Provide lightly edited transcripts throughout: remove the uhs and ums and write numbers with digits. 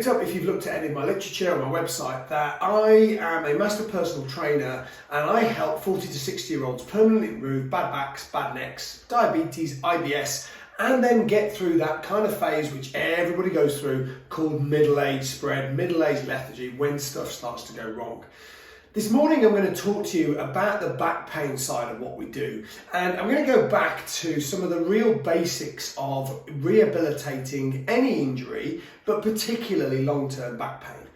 picked up, if you've looked at any of my literature on my website, that I am a master personal trainer and I help 40 to 60 year olds permanently remove bad backs, bad necks, diabetes, IBS, and then get through that kind of phase which everybody goes through called middle-age spread, middle-age lethargy, when stuff starts to go wrong. This morning I'm going to talk to you about the back pain side of what we do, and I'm going to go back to some of the real basics of rehabilitating any injury, but particularly long-term back pain.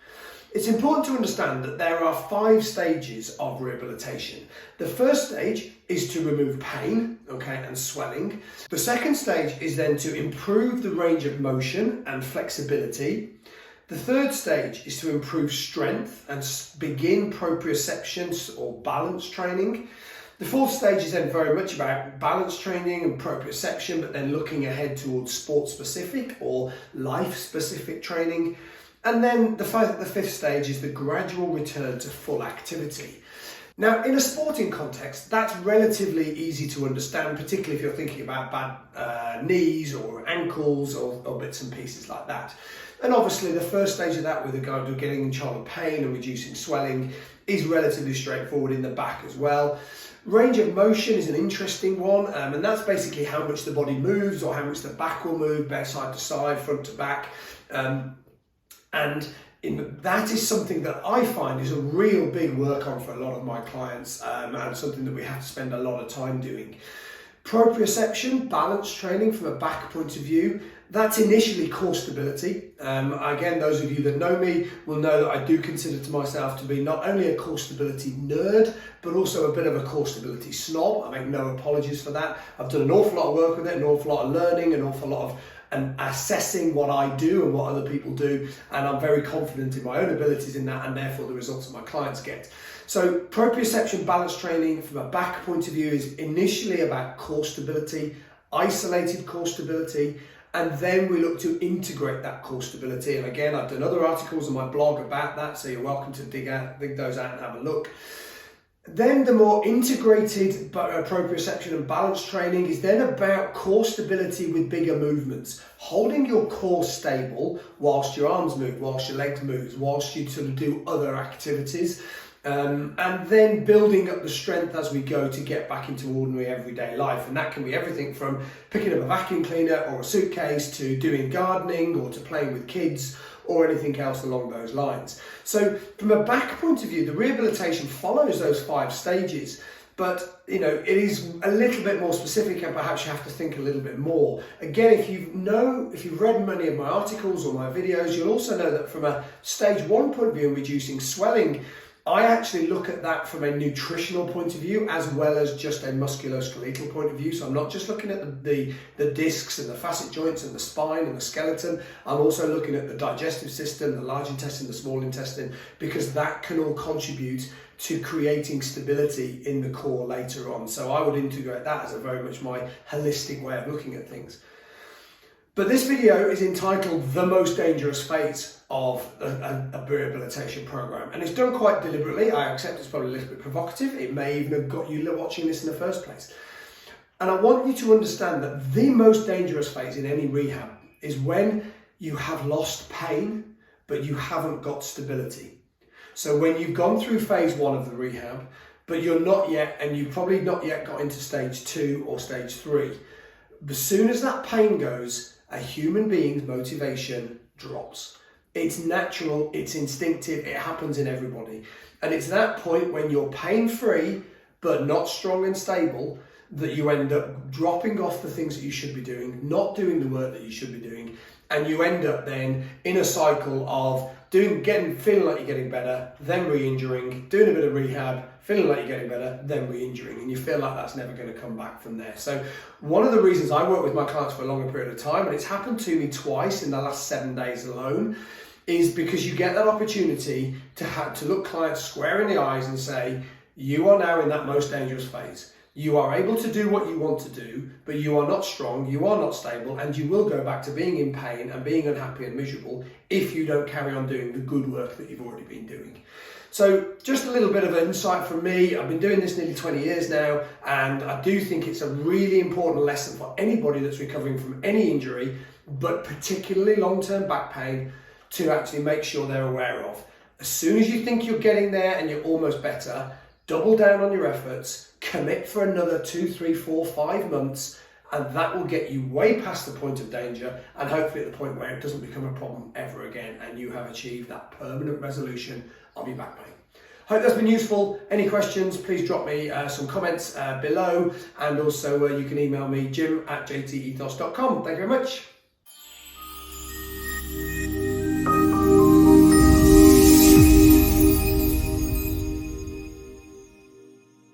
It's important to understand that there are 5 stages of rehabilitation. The first stage is to remove pain, and swelling. The second stage is then to improve the range of motion and flexibility. The third stage is to improve strength and begin proprioception or balance training. The fourth stage is then very much about balance training and proprioception, but then looking ahead towards sport-specific or life-specific training. And then the fifth stage is the gradual return to full activity. Now, in a sporting context, that's relatively easy to understand, particularly if you're thinking about bad knees or ankles or bits and pieces like that. And obviously the first stage of that with regard to getting in control of pain and reducing swelling is relatively straightforward in the back as well. Range of motion is an interesting one, and that's basically how much the body moves or how much the back will move, side to side, front to back. That is something that I find is a real big work on for a lot of my clients, and something that we have to spend a lot of time doing. Proprioception, balance training from a back point of view, that's initially core stability. Again, those of you that know me will know that I do consider to myself to be not only a core stability nerd, but also a bit of a core stability snob. I make no apologies for that. I've done an awful lot of work with it, an awful lot of learning, an awful lot of assessing what I do and what other people do, and I'm very confident in my own abilities in that, and therefore the results that my clients get. So proprioception balance training from a back point of view is initially about core stability, isolated core stability, and then we look to integrate that core stability. And again, I've done other articles on my blog about that, so you're welcome to dig those out and have a look. Then the more integrated proprioception and balance training is then about core stability with bigger movements, holding your core stable whilst your arms move, whilst your legs move, whilst you sort of do other activities, and then building up the strength as we go to get back into ordinary everyday life. And that can be everything from picking up a vacuum cleaner or a suitcase to doing gardening or to playing with kids or anything else along those lines. So from a back point of view, the rehabilitation follows those 5 stages, but it is a little bit more specific, and perhaps you have to think a little bit more. Again, if you've read many of my articles or my videos, you'll also know that from a stage 1 point of view in reducing swelling, I actually look at that from a nutritional point of view as well as just a musculoskeletal point of view. So I'm not just looking at the discs and the facet joints and the spine and the skeleton. I'm also looking at the digestive system, the large intestine, the small intestine, because that can all contribute to creating stability in the core later on. So I would integrate that as a very much my holistic way of looking at things. But this video is entitled The Most Dangerous Phase of a Rehabilitation Program. And it's done quite deliberately. I accept it's probably a little bit provocative. It may even have got you watching this in the first place. And I want you to understand that the most dangerous phase in any rehab is when you have lost pain, but you haven't got stability. So when you've gone through phase 1 of the rehab, but you're not yet, and you've probably not yet got into stage 2 or stage 3. As soon as that pain goes, a human being's motivation drops. It's natural, it's instinctive, it happens in everybody. And it's that point when you're pain-free, but not strong and stable, that you end up dropping off the things that you should be doing, not doing the work that you should be doing, and you end up then in a cycle of feeling like you're getting better, then re-injuring, doing a bit of rehab, feeling like you're getting better, then re-injuring, and you feel like that's never going to come back from there. So one of the reasons I work with my clients for a longer period of time, and it's happened to me twice in the last 7 days alone, is because you get that opportunity to look clients square in the eyes and say, you are now in that most dangerous phase. You are able to do what you want to do, but you are not strong, you are not stable, and you will go back to being in pain and being unhappy and miserable if you don't carry on doing the good work that you've already been doing. So just a little bit of insight from me. I've been doing this nearly 20 years now, and I do think it's a really important lesson for anybody that's recovering from any injury, but particularly long-term back pain, to actually make sure they're aware of. As soon as you think you're getting there and you're almost better, double down on your efforts, commit for another 2, 3, 4, 5 months, and that will get you way past the point of danger and hopefully at the point where it doesn't become a problem ever again and you have achieved that permanent resolution of your back pain. Hope that's been useful. Any questions, please drop me some comments below, and also you can email me jim@jtethos.com. Thank you very much.